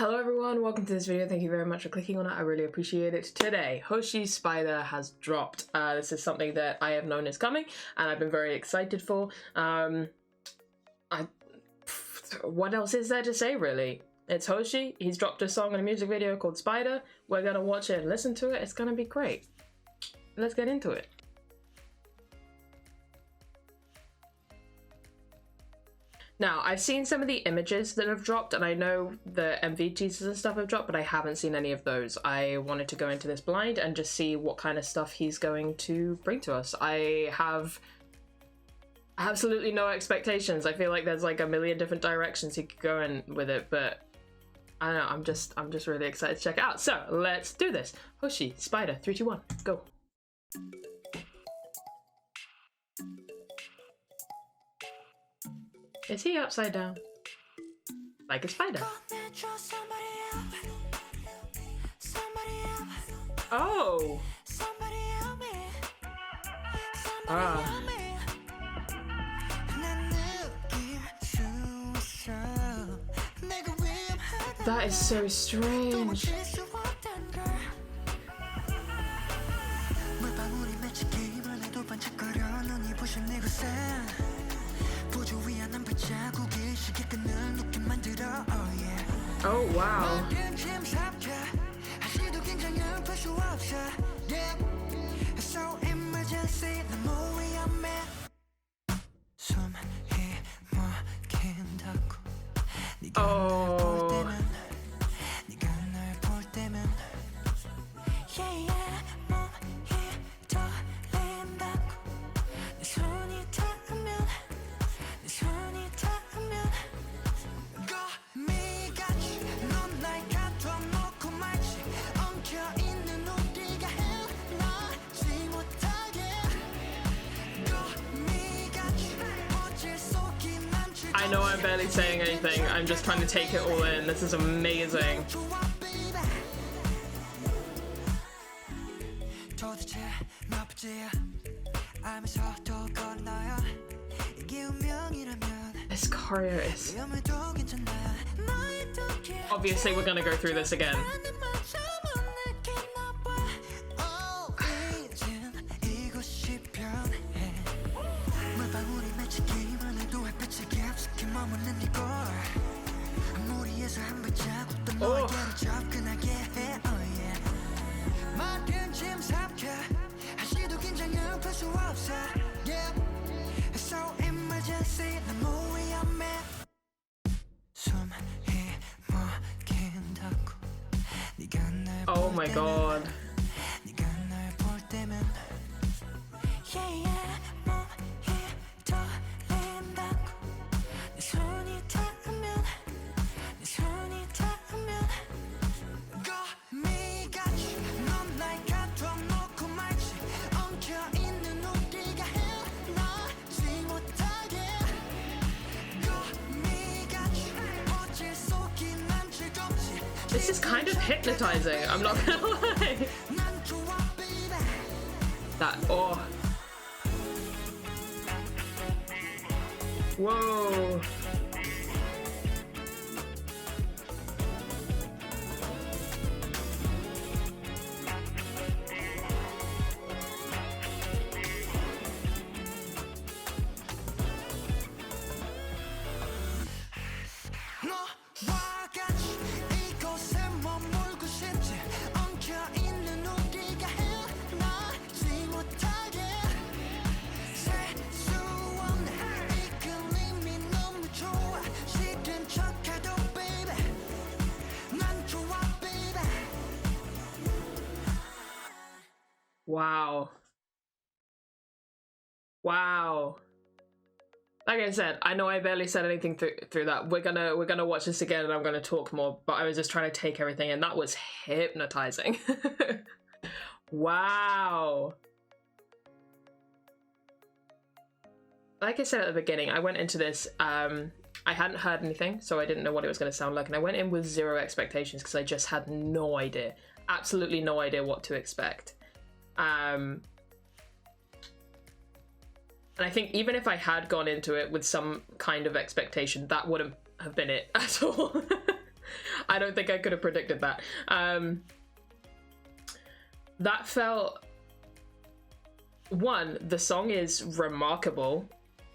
Hello everyone, welcome to this video. Thank you very much for clicking on it. I really appreciate it. Today, HOSHI's Spider has dropped. This is something that I have known is coming and I've been very excited for. What else is there to say really? It's HOSHI. He's dropped a song and a music video called Spider. We're gonna watch it and listen to it. It's gonna be great. Let's get into it. Now, I've seen some of the images that have dropped, and I know the MV teasers and stuff have dropped, but I haven't seen any of those. I wanted to go into this blind and just see what kind of stuff he's going to bring to us. I have absolutely no expectations. I feel like there's like a million different directions he could go in with it, but I don't know, I'm just really excited to check it out. So let's do this. HOSHI, Spider, 3, 2, 1, go. Is he upside down? Like a spider. Oh! Ah. That is so strange. Oh wow. Oh. I know I'm barely saying anything, I'm just trying to take it all in. This is amazing. This choreo is... Obviously we're gonna go through this again. Oh. Oh my god. This is kind of hypnotizing, I'm not gonna lie. That, oh. Whoa. Wow. Wow. Like I said, I know I barely said anything through that. We're gonna watch this again and I'm gonna talk more, but I was just trying to take everything in. That was hypnotizing. Wow. Like I said at the beginning, I went into this, I hadn't heard anything, so I didn't know what it was going to sound like, and I went in with zero expectations because I just had no idea, absolutely no idea what to expect. And I think even if I had gone into it with some kind of expectation, that wouldn't have been it at all. I don't think I could have predicted that. That felt... One, the song is remarkable.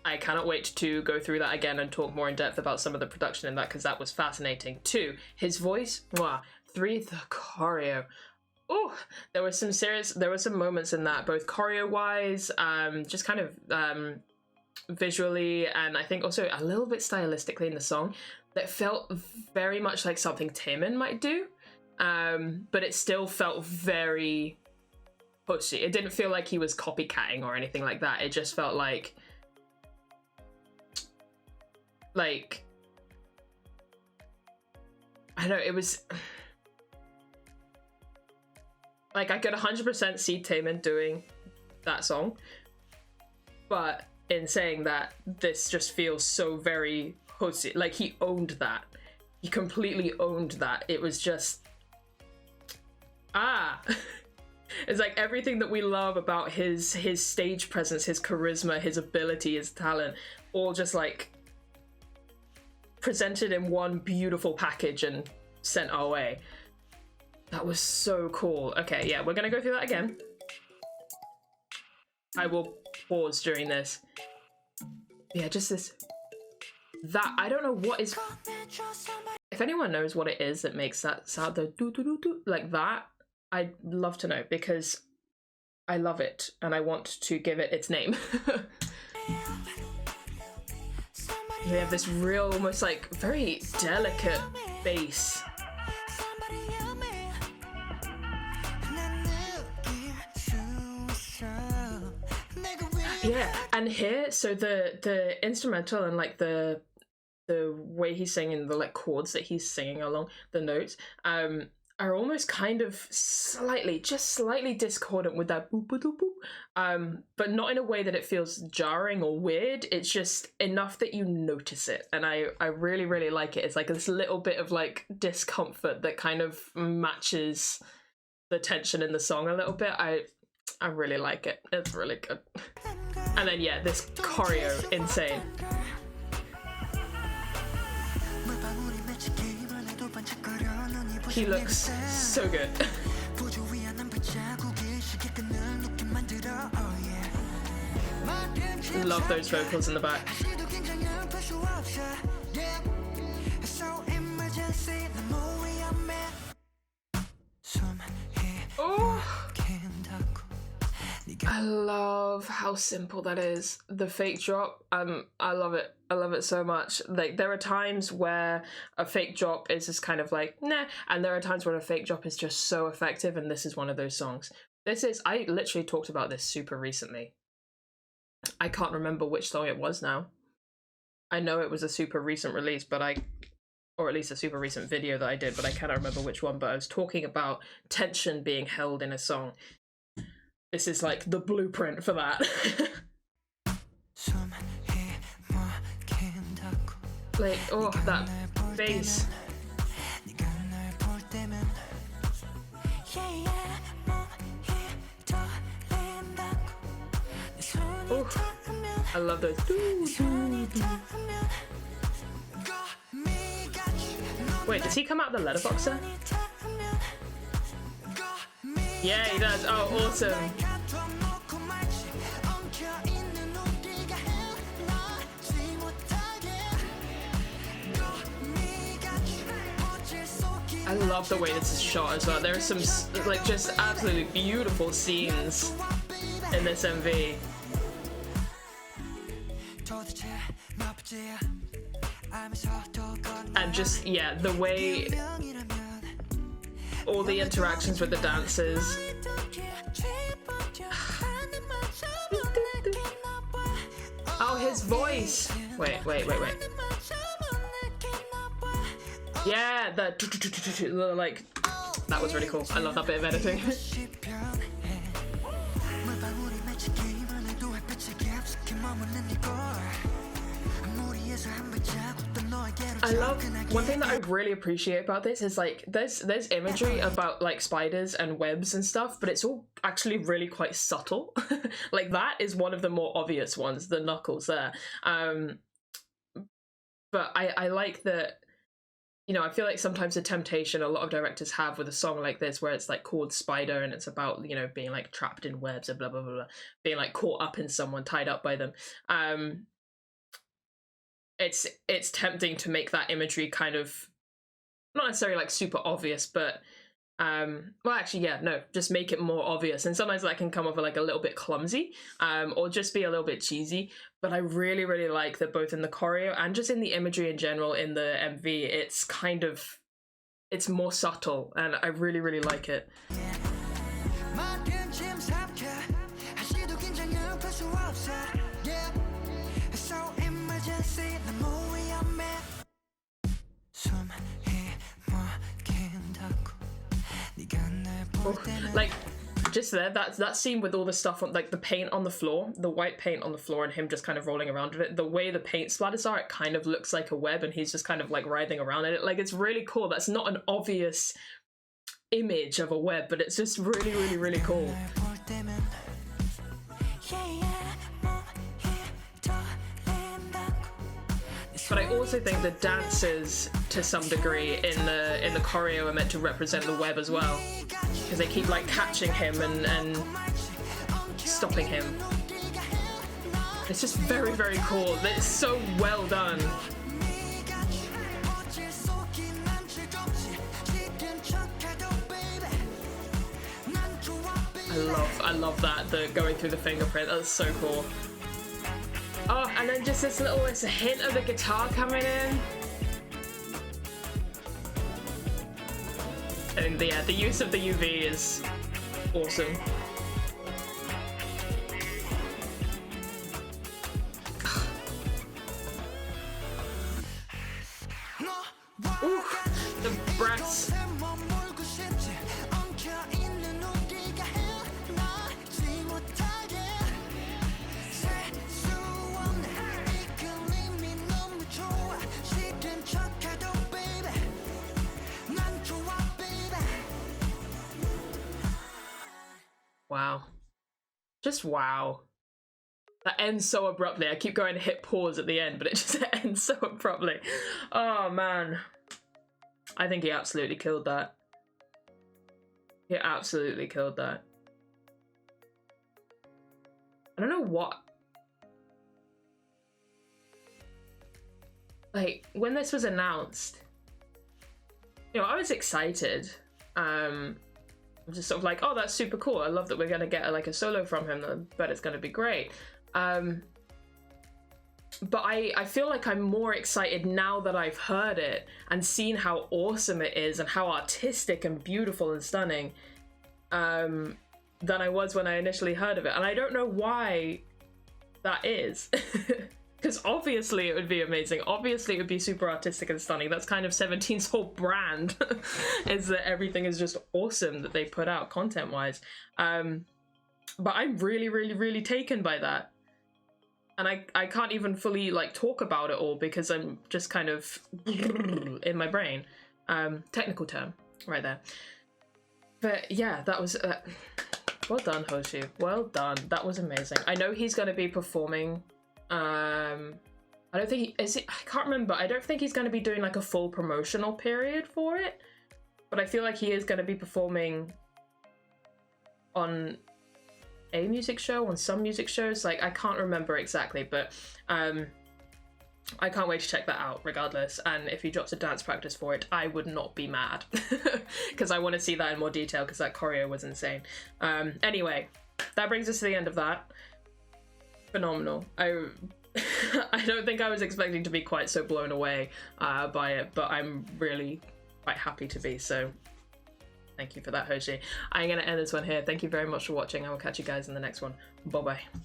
I cannot wait to go through that again and talk more in depth about some of the production in that, because that was fascinating. Two, his voice. Mwah. Three, the choreo. Oh, there were some moments in that, both choreo-wise, just kind of visually, and I think also a little bit stylistically in the song, that felt very much like something Taemin might do, but it still felt very HOSHI. It didn't feel like he was copycatting or anything like that. It just felt like I don't know, it was like I could 100% see Taemin doing that song, but in saying that, this just feels so very HOSHI. Like, he owned that. He completely owned that. It was just... It's like everything that we love about his stage presence, his charisma, his ability, his talent, all just like presented in one beautiful package and sent our way. That was so cool. Okay, yeah, we're gonna go through that again. I will pause during this. Yeah, just this. That, I don't know what is... If anyone knows what it is that makes that sound, the do-do-do-do, like that, I'd love to know, because I love it and I want to give it its name. They have this real, almost like very delicate bass. Yeah, and here, so the instrumental and like the way he's singing, the like chords that he's singing along, the notes, are almost kind of just slightly discordant with that boop boop boop, but not in a way that it feels jarring or weird. It's just enough that you notice it, and I really, really like it. It's like this little bit of like discomfort that kind of matches the tension in the song a little bit. I really like it. It's really good. And then yeah, this choreo, insane. He looks so good. Love those vocals in the back. Oh, I love how simple that is. The fake drop, I love it. I love it so much. Like, there are times where a fake drop is just kind of like, nah, and there are times where a fake drop is just so effective, and this is one of those songs. I literally talked about this super recently. I can't remember which song it was now. I know it was a super recent release, or at least a super recent video that I did, but I cannot remember which one, but I was talking about tension being held in a song. This is like the blueprint for that. Like, oh, that bass. Oh, I love those. Wait, does he come out the letterboxer? Yeah, he does. Oh, awesome. I love the way this is shot as well. There are some like just absolutely beautiful scenes in this MV. And just, yeah, the way all the interactions with the dancers. Oh, his voice. Wait. Yeah, the like, that was really cool. I love that bit of editing. I love, one thing that I really appreciate about this is like there's imagery about like spiders and webs and stuff, but it's all actually really quite subtle. Like, that is one of the more obvious ones, the knuckles there. But I like that you know, I feel like sometimes the temptation a lot of directors have with a song like this, where it's like called Spider and it's about, you know, being like trapped in webs and blah blah blah, blah, being like caught up in someone, tied up by them. It's tempting to make that imagery kind of not necessarily like super obvious, but well, actually, yeah, no, just make it more obvious. And sometimes that can come off like a little bit clumsy, or just be a little bit cheesy. But I really, really like that both in the choreo and just in the imagery in general in the MV, it's kind of, it's more subtle, and I really, really like it. Like, just there, that scene with all the stuff on, like the paint on the floor, the white paint on the floor, and him just kind of rolling around with it, the way the paint splatters are, it kind of looks like a web, and he's just kind of like writhing around in it. Like, it's really cool. That's not an obvious image of a web, but it's just really, really, really cool. But I also think the dancers, to some degree, in the choreo are meant to represent the web as well, because they keep like catching him and stopping him. It's just very, very cool. It's so well done. I love that, the going through the fingerprint. That's so cool. Oh, and then just this little, it's a hint of the guitar coming in. And yeah, the use of the UV is awesome. Ooh, the breaths. Wow. Just wow. That ends so abruptly. I keep going to hit pause at the end, but it just ends so abruptly. Oh, man. I think he absolutely killed that. He absolutely killed that. I don't know what... Like, when this was announced, you know, I was excited. I'm just sort of like, oh, that's super cool. I love that we're gonna get like a solo from him. I bet it's gonna be great. But I feel like I'm more excited now that I've heard it and seen how awesome it is and how artistic and beautiful and stunning than I was when I initially heard of it. And I don't know why that is. Because obviously it would be amazing. Obviously it would be super artistic and stunning. That's kind of 17's whole brand, is that everything is just awesome that they put out content-wise. But I'm really, really, really taken by that. And I can't even fully like talk about it all because I'm just kind of in my brain. Technical term right there. But yeah, that was... well done, Hoshi. Well done. That was amazing. I know he's going to be performing... I don't think I can't remember. I don't think he's going to be doing like a full promotional period for it, but I feel like he is going to be performing on a music show, on some music shows. Like, I can't remember exactly, but I can't wait to check that out regardless. And if he drops a dance practice for it, I would not be mad because I want to see that in more detail because that choreo was insane. Anyway, that brings us to the end of that. Phenomenal. I don't think I was expecting to be quite so blown away by it, but I'm really quite happy to be, so thank you for that, Hoshi. I'm going to end this one here. Thank you very much for watching. I will catch you guys in the next one. Bye-bye.